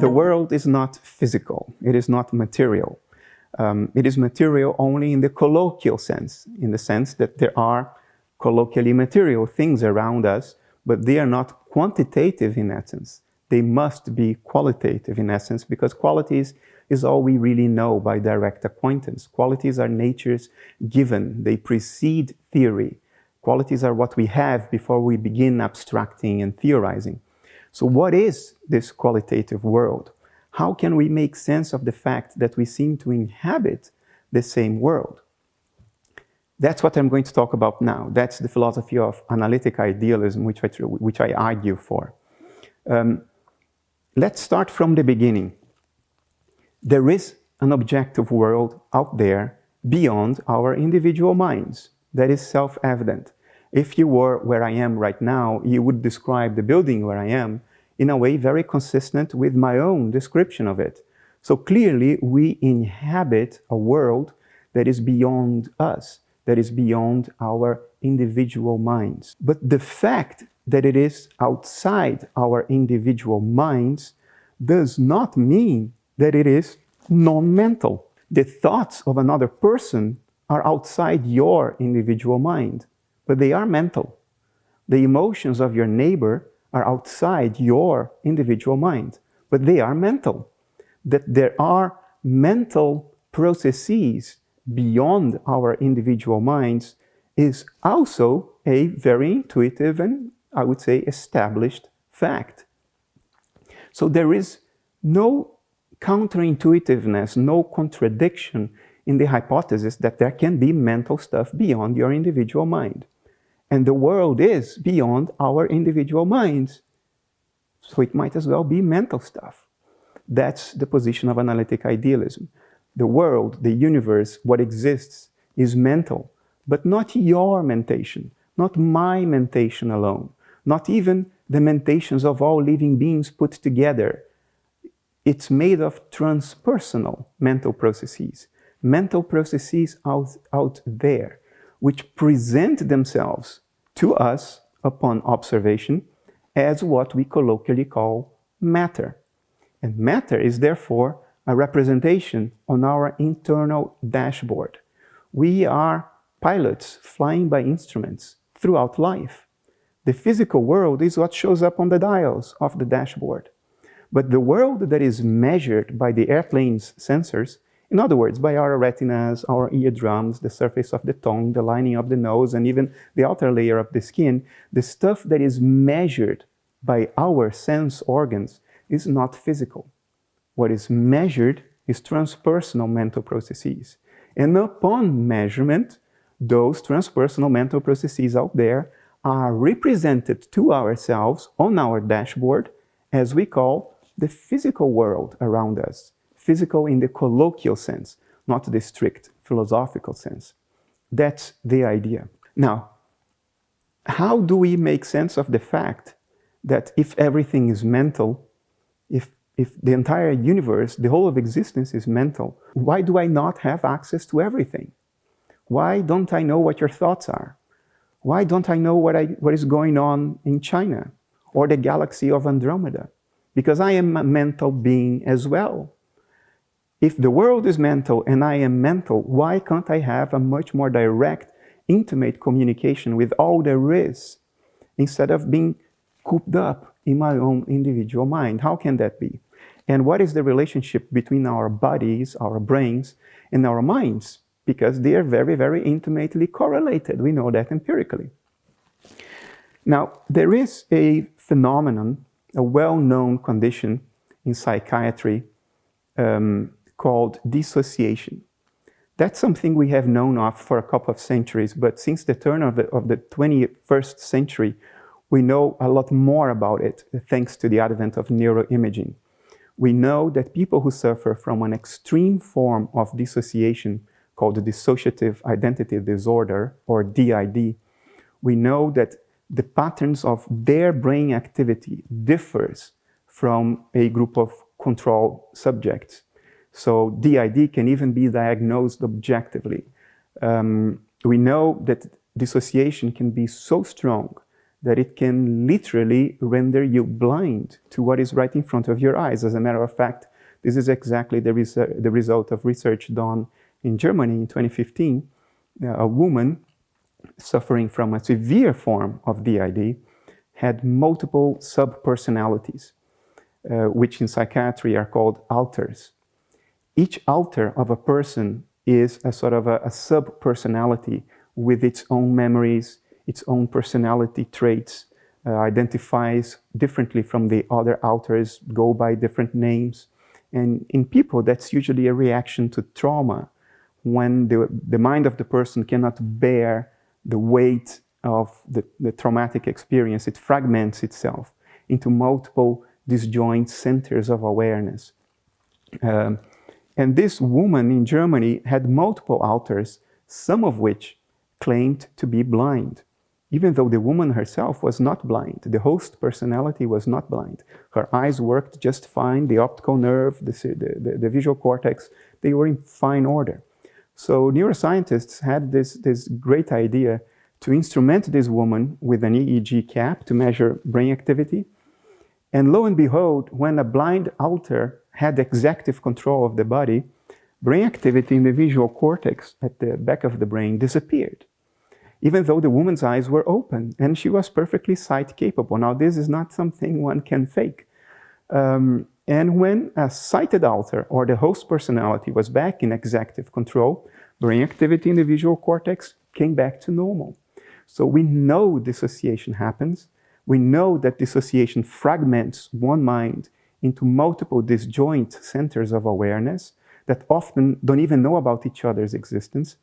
The world is not physical, it is not material. It is material only in the colloquial sense, in the sense that there are colloquially material things around us, but they are not quantitative in essence. They must be qualitative in essence, because qualities is all we really know by direct acquaintance. Qualities are nature's given, they precede theory. Qualities are what we have before we begin abstracting and theorizing. So what is this qualitative world? How can we make sense of the fact that we seem to inhabit the same world? That's what I'm going to talk about now. That's the philosophy of analytic idealism, which I argue for. Let's start from the beginning. There is an objective world out there beyond our individual minds. That is self-evident. If you were where I am right now, you would describe the building where I am in a way very consistent with my own description of it. So clearly, we inhabit a world that is beyond us, that is beyond our individual minds. But the fact that it is outside our individual minds does not mean that it is non-mental. The thoughts of another person are outside your individual mind, but they are mental. The emotions of your neighbor are outside your individual mind, but they are mental. That there are mental processes beyond our individual minds is also a very intuitive and, I would say, established fact. So there is no counterintuitiveness, no contradiction in the hypothesis that there can be mental stuff beyond your individual mind. And the world is beyond our individual minds. So it might as well be mental stuff. That's the position of analytic idealism. The world, the universe, what exists is mental, but not your mentation, not my mentation alone, not even the mentations of all living beings put together. It's made of transpersonal mental processes out there, which present themselves to us upon observation as what we colloquially call matter. And matter is therefore a representation on our internal dashboard. We are pilots flying by instruments throughout life. The physical world is what shows up on the dials of the dashboard. But the world that is measured by the airplane's sensors, in other words, by our retinas, our eardrums, the surface of the tongue, the lining of the nose, and even the outer layer of the skin, the stuff that is measured by our sense organs is not physical. What is measured is transpersonal mental processes. And upon measurement, those transpersonal mental processes out there are represented to ourselves on our dashboard as we call the physical world around us. Physical in the colloquial sense, not the strict philosophical sense. That's the idea. Now, how do we make sense of the fact that if everything is mental, if the entire universe, the whole of existence is mental, why do I not have access to everything? Why don't I know what your thoughts are? Why don't I know what is going on in China or the galaxy of Andromeda? Because I am a mental being as well. If the world is mental and I am mental, why can't I have a much more direct, intimate communication with all there is, instead of being cooped up in my own individual mind? How can that be? And what is the relationship between our bodies, our brains, and our minds? Because they are very, very intimately correlated. We know that empirically. Now, there is a phenomenon, a well-known condition in psychiatry, called dissociation. That's something we have known of for a couple of centuries, but since the turn of the 21st century, we know a lot more about it, thanks to the advent of neuroimaging. We know that people who suffer from an extreme form of dissociation, called dissociative identity disorder, or DID, we know that the patterns of their brain activity differs from a group of control subjects. So DID can even be diagnosed objectively. We know that dissociation can be so strong that it can literally render you blind to what is right in front of your eyes. As a matter of fact, this is exactly the result of research done in Germany in 2015. A woman suffering from a severe form of DID had multiple subpersonalities, which in psychiatry are called alters. Each alter of a person is a sort of a sub-personality with its own memories, its own personality traits, identifies differently from the other alters, go by different names. And in people, that's usually a reaction to trauma, when the mind of the person cannot bear the weight of the traumatic experience. It fragments itself into multiple disjoint centers of awareness. And this woman in Germany had multiple alters, some of which claimed to be blind, even though the woman herself was not blind. The host personality was not blind. Her eyes worked just fine, the optical nerve, the visual cortex, they were in fine order. So neuroscientists had this great idea to instrument this woman with an EEG cap to measure brain activity. And lo and behold, when a blind alter had executive control of the body, brain activity in the visual cortex at the back of the brain disappeared, even though the woman's eyes were open and she was perfectly sight capable. Now, this is not something one can fake. And when a sighted alter or the host personality was back in executive control, brain activity in the visual cortex came back to normal. So we know dissociation happens. We know that dissociation fragments one mind into multiple disjoint centers of awareness that often don't even know about each other's existence.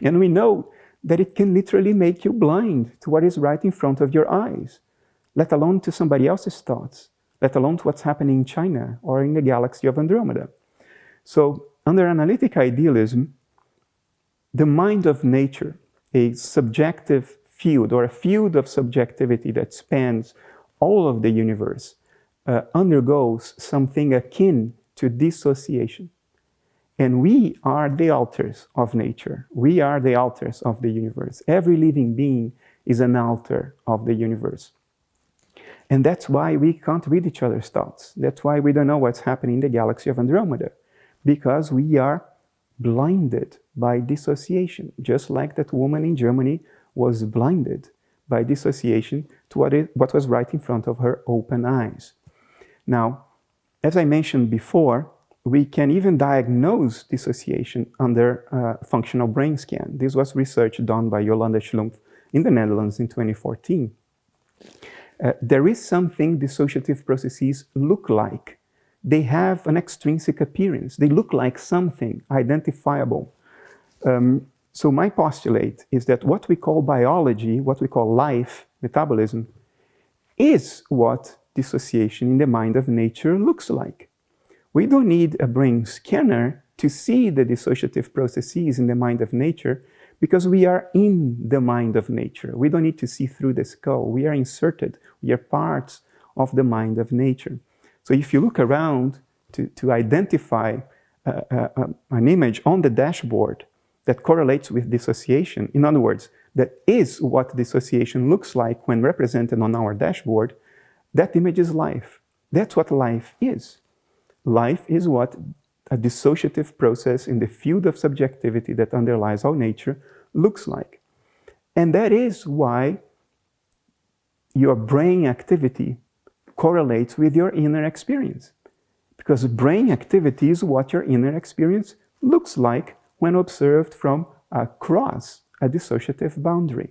And we know that it can literally make you blind to what is right in front of your eyes, let alone to somebody else's thoughts, let alone to what's happening in China or in the galaxy of Andromeda. So under analytic idealism, the mind of nature, a subjective field or a field of subjectivity that spans all of the universe, undergoes something akin to dissociation. And we are the alters of nature. We are the alters of the universe. Every living being is an alter of the universe. And that's why we can't read each other's thoughts. That's why we don't know what's happening in the galaxy of Andromeda, because we are blinded by dissociation, just like that woman in Germany was blinded by dissociation to what was right in front of her open eyes. Now, as I mentioned before, we can even diagnose dissociation under a functional brain scan. This was research done by Jolanda Schlumpf in the Netherlands in 2014. There is something dissociative processes look like. They have an extrinsic appearance. They look like something identifiable. So my postulate is that what we call biology, what we call life, metabolism, is what dissociation in the mind of nature looks like. We don't need a brain scanner to see the dissociative processes in the mind of nature, because we are in the mind of nature. We don't need to see through the skull. We are inserted. We are parts of the mind of nature. So if you look around to identify an image on the dashboard that correlates with dissociation, in other words, that is what dissociation looks like when represented on our dashboard, that image is life. That's what life is. Life is what a dissociative process in the field of subjectivity that underlies all nature looks like. And that is why your brain activity correlates with your inner experience. Because brain activity is what your inner experience looks like when observed from across a dissociative boundary.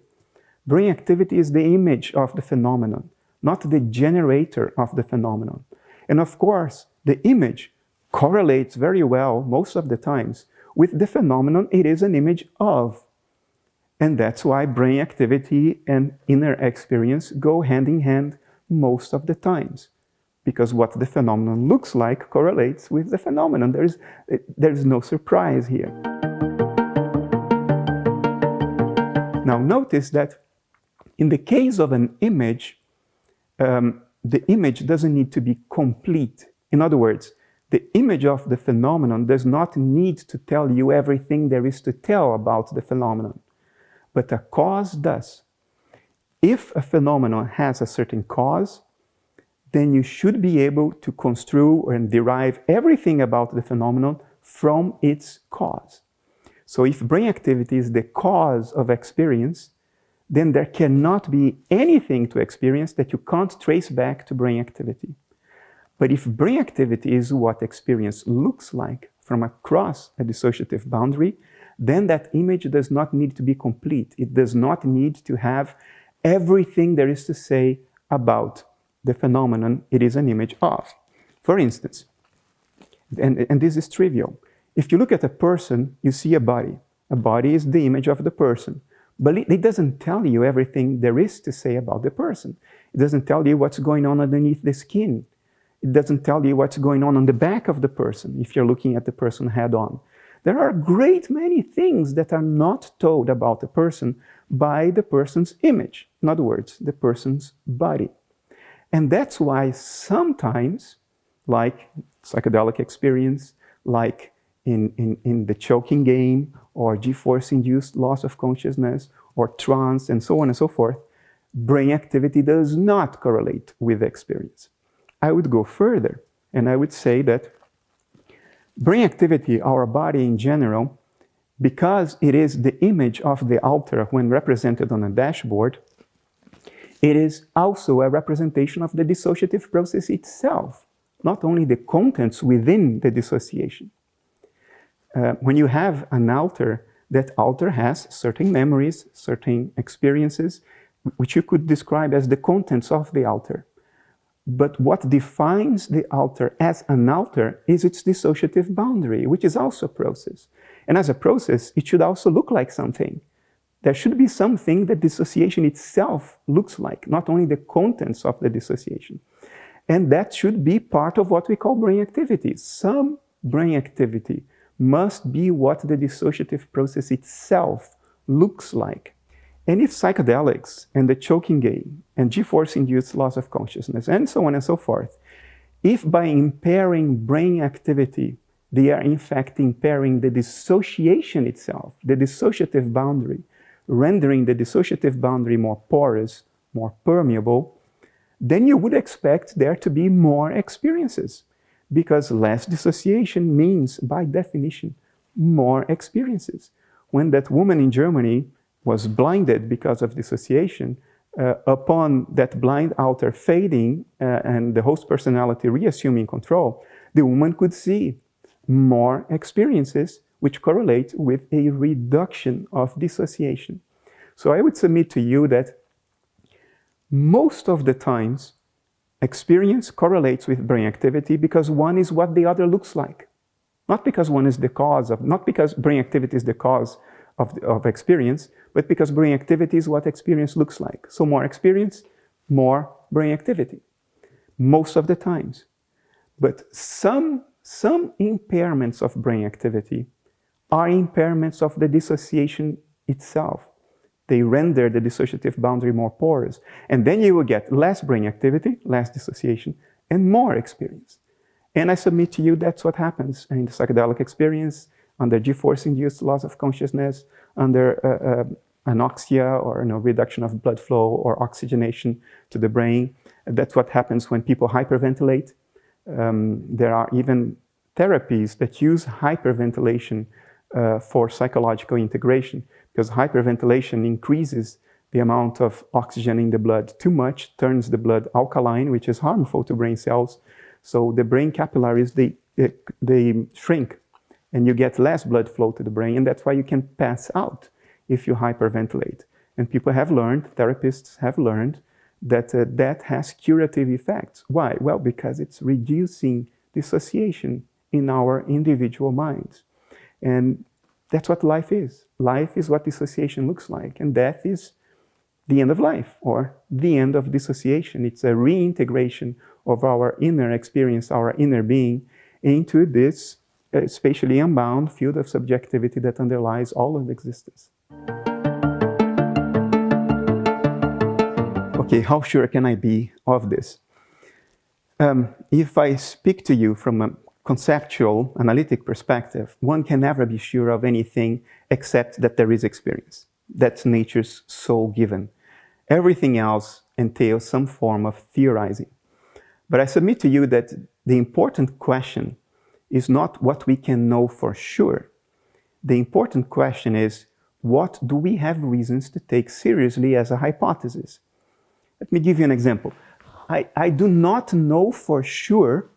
Brain activity is the image of the phenomenon, not the generator of the phenomenon. And of course, the image correlates very well, most of the times, with the phenomenon it is an image of. And that's why brain activity and inner experience go hand in hand most of the times. Because what the phenomenon looks like correlates with the phenomenon. There's no surprise here. Now notice that in the case of an image, the image doesn't need to be complete. In other words, the image of the phenomenon does not need to tell you everything there is to tell about the phenomenon, but a cause does. if a phenomenon has a certain cause, then you should be able to construe and derive everything about the phenomenon from its cause. So if brain activity is the cause of experience, then there cannot be anything to experience that you can't trace back to brain activity. But if brain activity is what experience looks like from across a dissociative boundary, then that image does not need to be complete. It does not need to have everything there is to say about the phenomenon it is an image of. For instance, and this is trivial, if you look at a person, you see a body. A body is the image of the person. But it doesn't tell you everything there is to say about the person. It doesn't tell you what's going on underneath the skin. It doesn't tell you what's going on the back of the person if you're looking at the person head on. There are a great many things that are not told about the person by the person's image. In other words, the person's body. And that's why sometimes, like psychedelic experience, like in the choking game, or G-force-induced loss of consciousness, or trance, and so on and so forth, brain activity does not correlate with experience. I would go further, and I would say that brain activity, our body in general, because it is the image of the altar when represented on a dashboard, it is also a representation of the dissociative process itself, not only the contents within the dissociation. When you have an altar, that altar has certain memories, certain experiences, which you could describe as the contents of the altar. But what defines the altar as an altar is its dissociative boundary, which is also a process. And as a process, it should also look like something. There should be something that dissociation itself looks like, not only the contents of the dissociation. And that should be part of what we call brain activity. Some brain activity must be what the dissociative process itself looks like. And if psychedelics and the choking game and G-force-induced loss of consciousness and so on and so forth, if by impairing brain activity, they are in fact impairing the dissociation itself, the dissociative boundary, rendering the dissociative boundary more porous, more permeable, then you would expect there to be more experiences, because less dissociation means, by definition, more experiences. When that woman in Germany was blinded because of dissociation, upon that blind altar fading and the host personality reassuming control, the woman could see more experiences which correlate with a reduction of dissociation. So I would submit to you that most of the times, experience correlates with brain activity because one is what the other looks like. Not because one is the cause of, not because brain activity is the cause of experience, but because brain activity is what experience looks like. So more experience, more brain activity. Most of the times. But some impairments of brain activity are impairments of the dissociation itself. They render the dissociative boundary more porous. And then you will get less brain activity, less dissociation, and more experience. And I submit to you that's what happens in the psychedelic experience, under G-force-induced loss of consciousness, under anoxia or reduction of blood flow or oxygenation to the brain. That's what happens when people hyperventilate. There are even therapies that use hyperventilation for psychological integration, because hyperventilation increases the amount of oxygen in the blood too much, turns the blood alkaline, which is harmful to brain cells. So the brain capillaries, they shrink, and you get less blood flow to the brain, and that's why you can pass out if you hyperventilate. And people have learned, therapists have learned, that that has curative effects. Why? Well, because it's reducing dissociation in our individual minds. And that's what life is. Life is what dissociation looks like, and death is the end of life, or the end of dissociation. It's a reintegration of our inner experience, our inner being, into this spatially unbound field of subjectivity that underlies all of existence. Okay, how sure can I be of this? If I speak to you from a conceptual, analytic perspective, one can never be sure of anything except that there is experience. That's nature's sole given. Everything else entails some form of theorizing. But I submit to you that the important question is not what we can know for sure. The important question is, what do we have reasons to take seriously as a hypothesis? Let me give you an example. I do not know for sure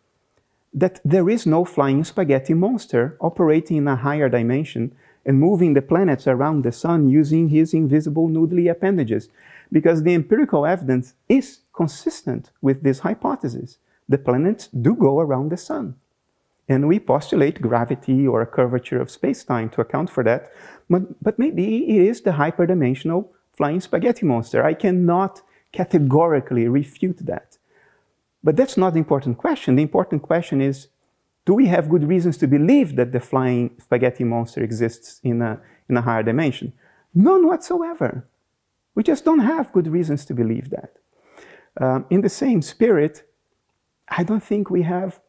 that there is no flying spaghetti monster operating in a higher dimension and moving the planets around the sun using his invisible noodly appendages, because the empirical evidence is consistent with this hypothesis. The planets do go around the sun. And we postulate gravity or a curvature of space-time to account for that, but maybe it is the hyperdimensional flying spaghetti monster. I cannot categorically refute that. But that's not the important question. The important question is, do we have good reasons to believe that the flying spaghetti monster exists in a higher dimension? None whatsoever. We just don't have good reasons to believe that. In the same spirit, I don't think we have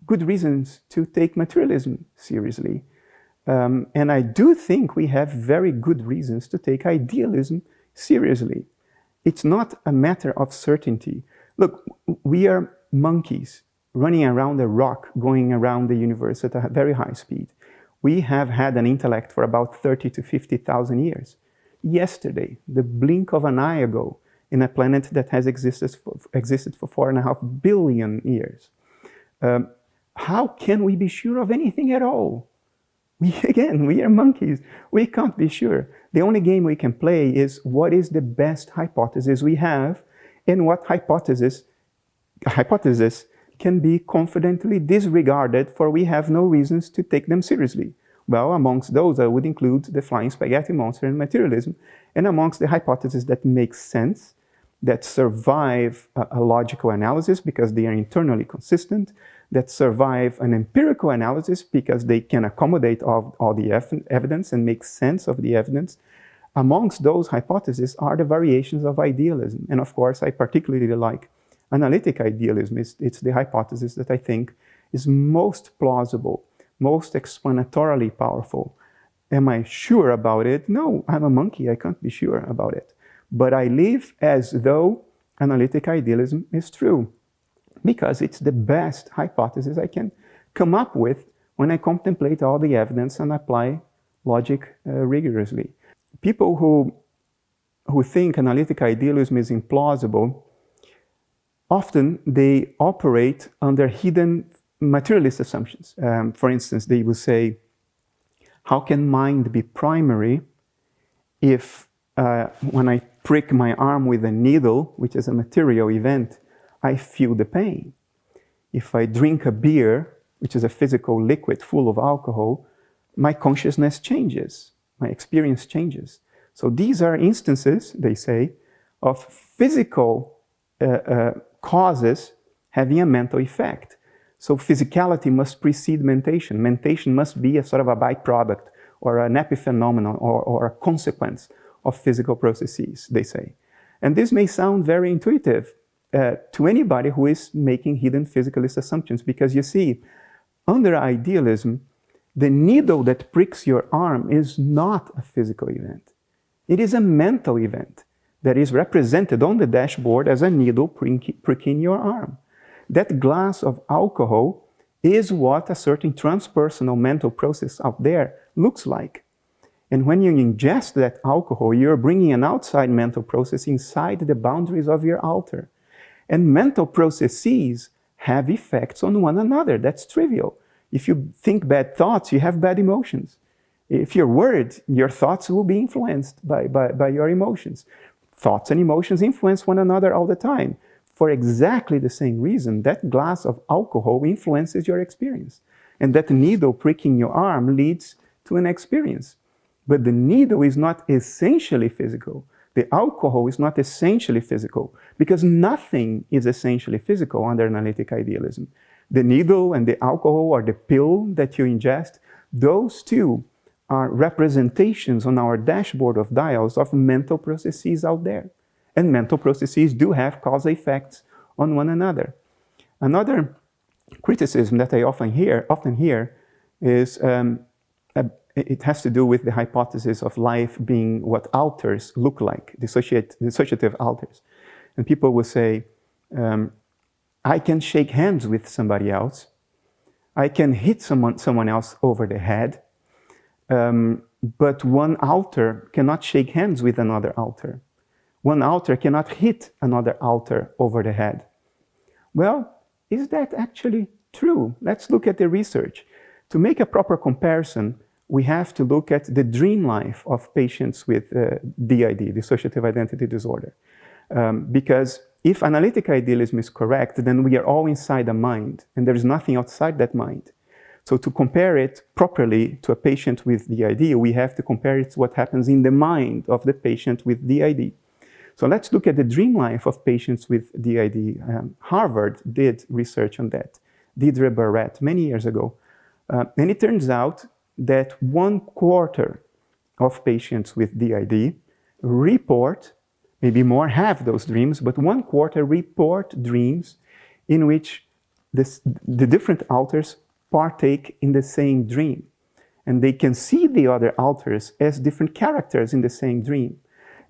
good reasons to take materialism seriously. And I do think we have very good reasons to take idealism seriously. It's not a matter of certainty. Look, we are monkeys running around a rock, going around the universe at a very high speed. We have had an intellect for about 30 to 50,000 years. Yesterday, the blink of an eye ago, in a planet that has existed for 4.5 billion years. How can we be sure of anything at all? We are monkeys. We can't be sure. The only game we can play is what is the best hypothesis we have, and what hypothesis can be confidently disregarded, for we have no reasons to take them seriously. Well, amongst those, I would include the flying spaghetti monster and materialism, and amongst the hypotheses that make sense, that survive a logical analysis because they are internally consistent, that survive an empirical analysis because they can accommodate all the evidence and make sense of the evidence. Amongst those hypotheses are the variations of idealism. And of course, I particularly like analytic idealism. It's the hypothesis that I think is most plausible, most explanatorily powerful. Am I sure about it? No, I'm a monkey. I can't be sure about it. But I live as though analytic idealism is true, because it's the best hypothesis I can come up with when I contemplate all the evidence and apply logic rigorously. People who think analytic idealism is implausible, often they operate under hidden materialist assumptions. For instance, they will say, how can mind be primary if when I prick my arm with a needle, which is a material event, I feel the pain? If I drink a beer, which is a physical liquid full of alcohol, my consciousness changes, my experience changes. So these are instances, they say, of physical causes having a mental effect. So physicality must precede mentation. Mentation must be a sort of a byproduct or an epiphenomenon or a consequence of physical processes, they say. And this may sound very intuitive to anybody who is making hidden physicalist assumptions, because you see, under idealism, the needle that pricks your arm is not a physical event. It is a mental event that is represented on the dashboard as a needle pricking your arm. That glass of alcohol is what a certain transpersonal mental process out there looks like. And when you ingest that alcohol, you're bringing an outside mental process inside the boundaries of your altar. And mental processes have effects on one another. That's trivial. If you think bad thoughts, you have bad emotions. If you're worried, your thoughts will be influenced by your emotions. Thoughts and emotions influence one another all the time. For exactly the same reason, that glass of alcohol influences your experience. And that needle pricking your arm leads to an experience. But the needle is not essentially physical. The alcohol is not essentially physical, because nothing is essentially physical under analytic idealism. The needle and the alcohol, or the pill that you ingest, those two are representations on our dashboard of dials of mental processes out there. And mental processes do have cause effects on one another. Another criticism that I often hear is it has to do with the hypothesis of life being what alters look like, dissociative alters. And people will say, I can shake hands with somebody else. I can hit someone else over the head. But one alter cannot shake hands with another alter. One alter cannot hit another alter over the head. Well, is that actually true? Let's look at the research. To make a proper comparison, we have to look at the dream life of patients with DID, dissociative identity disorder. Because if analytic idealism is correct, then we are all inside a mind, and there is nothing outside that mind. So to compare it properly to a patient with DID, we have to compare it to what happens in the mind of the patient with DID. So let's look at the dream life of patients with DID. Harvard did research on that, Deidre Barrett, many years ago. And it turns out that 1/4 of patients with DID report, maybe more have those dreams, but 1/4 report dreams in which the different alters partake in the same dream. And they can see the other alters as different characters in the same dream.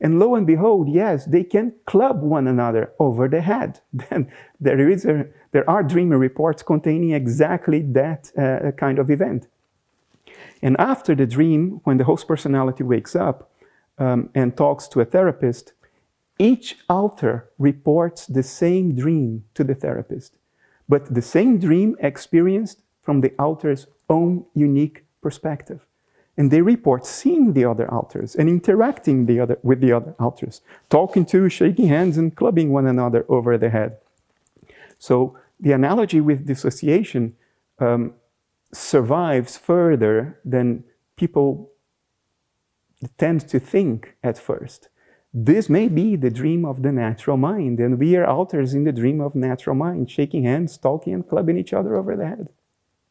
And lo and behold, yes, they can club one another over the head. Then there are dream reports containing exactly that kind of event. And after the dream, when the host personality wakes up and talks to a therapist, each alter reports the same dream to the therapist, but the same dream experienced from the alter's own unique perspective. And they report seeing the other alters and interacting with the other alters, talking to, shaking hands, and clubbing one another over the head. So the analogy with dissociation survives further than people tend to think at first. This may be the dream of the natural mind, and we are alters in the dream of natural mind, shaking hands, talking, and clubbing each other over the head.